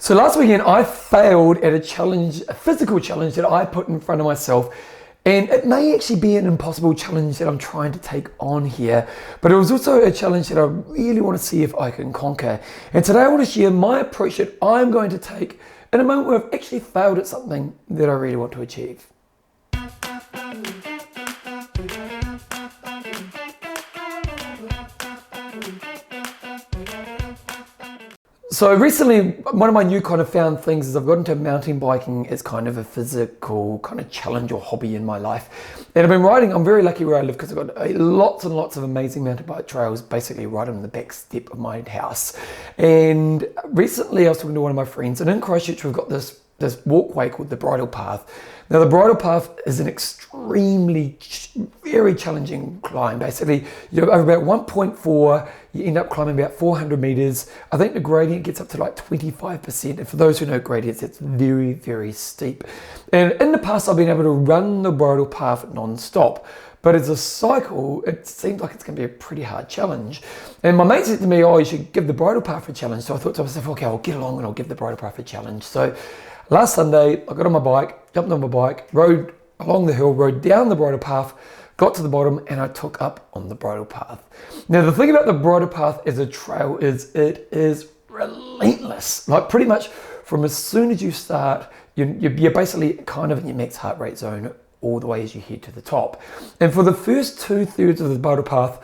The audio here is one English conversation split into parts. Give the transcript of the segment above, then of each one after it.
So last weekend I failed at a challenge, a physical challenge that I put in front of myself. And it may actually be an impossible challenge that I'm trying to take on here, but it was also a challenge that I really want to see if I can conquer. And today I want to share my approach that I'm going to take in a moment where I've actually failed at something that I really want to achieve. So recently, one of my new kind of found things is I've got into mountain biking as kind of a physical kind of challenge or hobby in my life. And I've been riding, I'm very lucky where I live because I've got lots and lots of amazing mountain bike trails basically right on the back step of my house. And recently I was talking to one of my friends, and in Christchurch we've got this walkway called the Bridle Path. Now the Bridle Path is an extremely, very challenging climb. Basically, you're over about 1.4, you end up climbing about 400 meters. I think the gradient gets up to like 25%. And for those who know gradients, it's very, very steep. And in the past, I've been able to run the Bridle Path non-stop. But as a cycle, it seems like it's going to be a pretty hard challenge. And my mate said to me, oh, you should give the Bridle Path a challenge. So I thought to myself, okay, I'll get along and I'll give the Bridle Path a challenge. So last Sunday, I got on my bike, jumped on my bike, rode along the hill, rode down the Bridle Path, got to the bottom, and I took up on the Bridle Path. Now, the thing about the Bridle Path as a trail is it is relentless. Like pretty much from as soon as you start, you're basically kind of in your max heart rate zone all the way as you head to the top. And for the first 2/3 of the Bridle Path,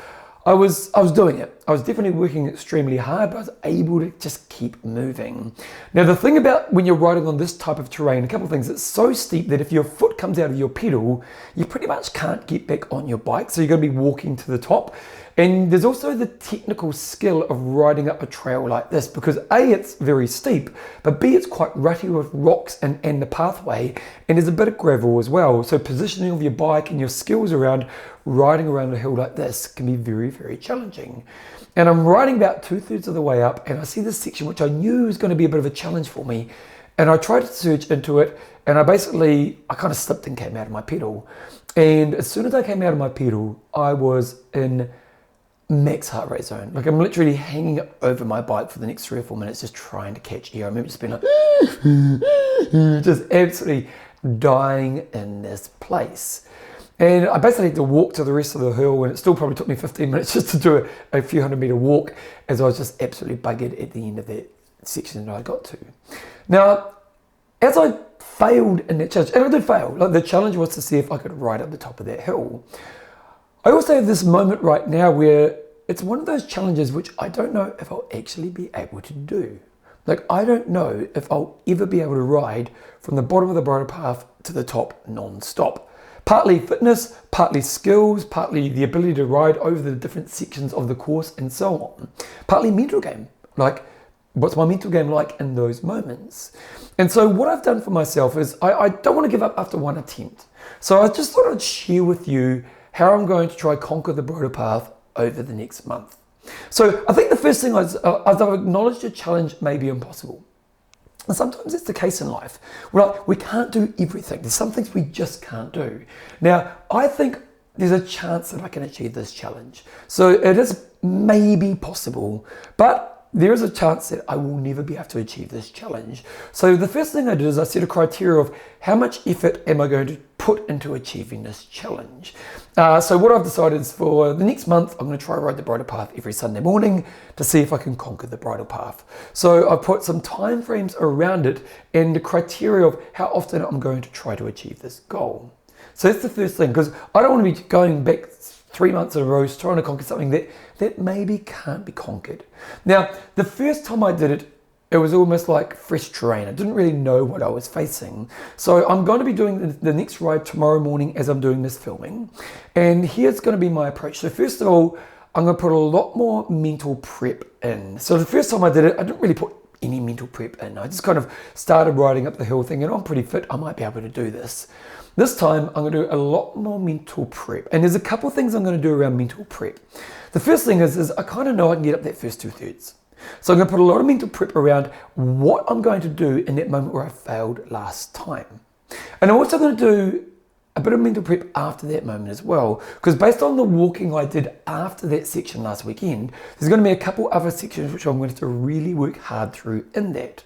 I was doing it. I was definitely working extremely hard, but I was able to just keep moving. Now, the thing about when you're riding on this type of terrain, a couple of things, it's so steep that if your foot comes out of your pedal, you pretty much can't get back on your bike. So you're going to be walking to the top. And there's also the technical skill of riding up a trail like this because A, it's very steep, but B, it's quite rutty with rocks and the pathway, and there's a bit of gravel as well. So positioning of your bike and your skills around riding around a hill like this can be very, very challenging. And I'm riding about 2/3 of the way up, and I see this section which I knew was going to be a bit of a challenge for me. And I tried to surge into it, and I kind of slipped and came out of my pedal. And as soon as I came out of my pedal, I was in max heart rate zone. Like I'm literally hanging over my bike for the next 3 or 4 minutes just trying to catch air. I remember just being like just absolutely dying in this place. And I basically had to walk to the rest of the hill, and it still probably took me 15 minutes just to do a few 100-meter walk as I was just absolutely buggered at the end of that section that I got to. Now, as I failed in that challenge, and I did fail, like the challenge was to see if I could ride up the top of that hill. I also have this moment right now where it's one of those challenges which I don't know if I'll actually be able to do. Like, I don't know if I'll ever be able to ride from the bottom of the Bridle Path to the top non-stop. Partly fitness, partly skills, partly the ability to ride over the different sections of the course and so on. Partly mental game, like what's my mental game like in those moments? And so what I've done for myself is I don't want to give up after one attempt. So I just thought I'd share with you how I'm going to try conquer the Bridle Path over the next month. So I think the first thing is I've acknowledged a challenge may be impossible. And sometimes it's the case in life. We can't do everything. There's some things we just can't do. Now, I think there's a chance that I can achieve this challenge. So it is maybe possible, but there is a chance that I will never be able to achieve this challenge. So the first thing I did is I set a criteria of how much effort am I going to put into achieving this challenge. So what I've decided is for the next month, I'm going to try ride the Bridle Path every Sunday morning to see if I can conquer the Bridle Path. So I've put some time frames around it and the criteria of how often I'm going to try to achieve this goal. So that's the first thing, because I don't want to be going back 3 months in a row trying to conquer something that maybe can't be conquered. Now, the first time I did it, it was almost like fresh terrain. I didn't really know what I was facing. So I'm going to be doing the next ride tomorrow morning as I'm doing this filming. And here's going to be my approach. So first of all, I'm going to put a lot more mental prep in. So the first time I did it, I didn't really put any mental prep in. I just kind of started riding up the hill thinking, I'm pretty fit, I might be able to do this. This time, I'm going to do a lot more mental prep. And there's a couple of things I'm going to do around mental prep. The first thing is I kind of know I can get up that first 2/3. So I'm going to put a lot of mental prep around what I'm going to do in that moment where I failed last time. And I'm also going to do a bit of mental prep after that moment as well, because based on the walking I did after that section last weekend, there's going to be a couple other sections which I'm going to have to really work hard through in that.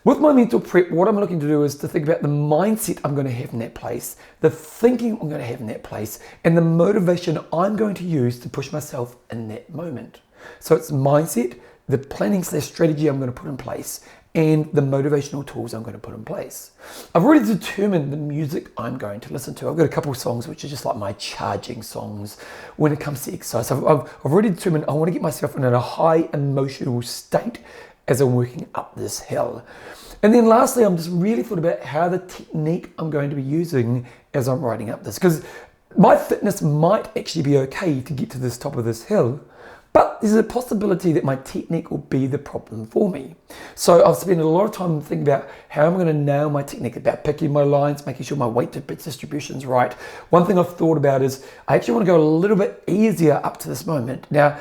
With my mental prep, what I'm looking to do is to think about the mindset I'm going to have in that place, the thinking I'm going to have in that place, and the motivation I'm going to use to push myself in that moment. So it's mindset, the planning / strategy I'm going to put in place, and the motivational tools I'm going to put in place. I've already determined the music I'm going to listen to. I've got a couple of songs which are just like my charging songs when it comes to exercise. I've already determined I want to get myself in a high emotional state as I'm working up this hill. And then lastly, I'm just really thought about how the technique I'm going to be using as I'm riding up this, because my fitness might actually be okay to get to this top of this hill, but there's a possibility that my technique will be the problem for me. So I've spent a lot of time thinking about how I'm going to nail my technique, about picking my lines, making sure my weight to bit distribution is right. One thing I've thought about is I actually want to go a little bit easier up to this moment. Now,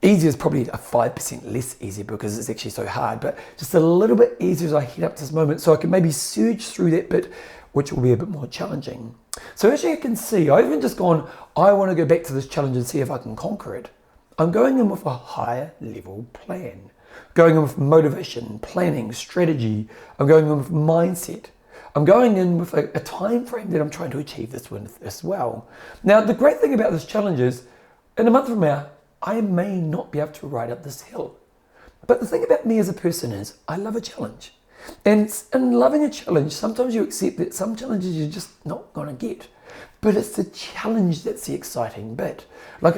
easier is probably a 5% less easier because it's actually so hard, but just a little bit easier as I head up to this moment so I can maybe surge through that bit, which will be a bit more challenging. So as you can see, I've even just gone, I want to go back to this challenge and see if I can conquer it. I'm going in with a higher level plan, going in with motivation, planning, strategy. I'm going in with mindset. I'm going in with a time frame that I'm trying to achieve this with as well. Now, the great thing about this challenge is, in a month from now, I may not be able to ride up this hill. But the thing about me as a person is I love a challenge. And in loving a challenge, sometimes you accept that some challenges you're just not going to get. But it's the challenge that's the exciting bit. Like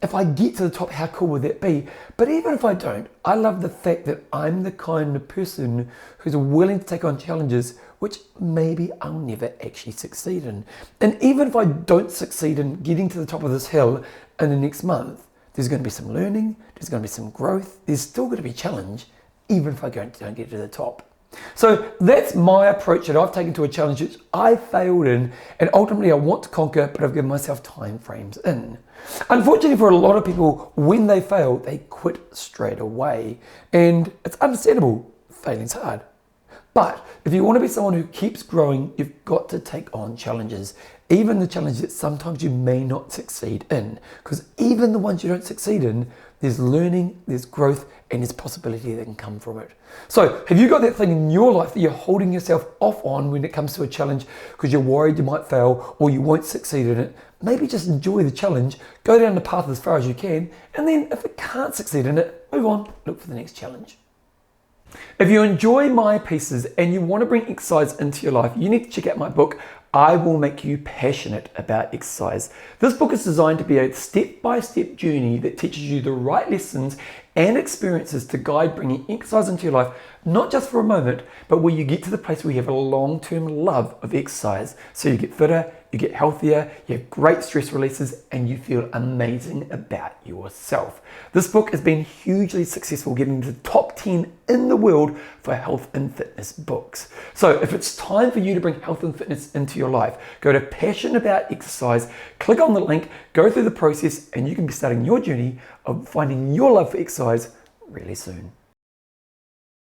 if I get to the top, how cool would that be? But even if I don't, I love the fact that I'm the kind of person who's willing to take on challenges which maybe I'll never actually succeed in. And even if I don't succeed in getting to the top of this hill in the next month, there's going to be some learning, there's going to be some growth, there's still going to be challenge, even if I don't get to the top. So that's my approach that I've taken to a challenge which I failed in, and ultimately I want to conquer, but I've given myself time frames in. Unfortunately for a lot of people, when they fail, they quit straight away. And it's understandable, failing's hard. But if you want to be someone who keeps growing, you've got to take on challenges, even the challenges that sometimes you may not succeed in, because even the ones you don't succeed in, there's learning, there's growth, and there's possibility that can come from it. So have you got that thing in your life that you're holding yourself off on when it comes to a challenge because you're worried you might fail or you won't succeed in it? Maybe just enjoy the challenge, go down the path as far as you can, and then if it can't succeed in it, move on, look for the next challenge. If you enjoy my pieces and you want to bring exercise into your life, you need to check out my book, I Will Make You Passionate About Exercise. This book is designed to be a step-by-step journey that teaches you the right lessons and experiences to guide bringing exercise into your life, not just for a moment, but where you get to the place where you have a long-term love of exercise. So you get fitter, you get healthier, you have great stress releases, and you feel amazing about yourself. This book has been hugely successful, getting into the top 10 in the world for health and fitness books. So if it's time for you to bring health and fitness into your life, go to Passion About Exercise, click on the link, go through the process, and you can be starting your journey of finding your love for exercise really soon.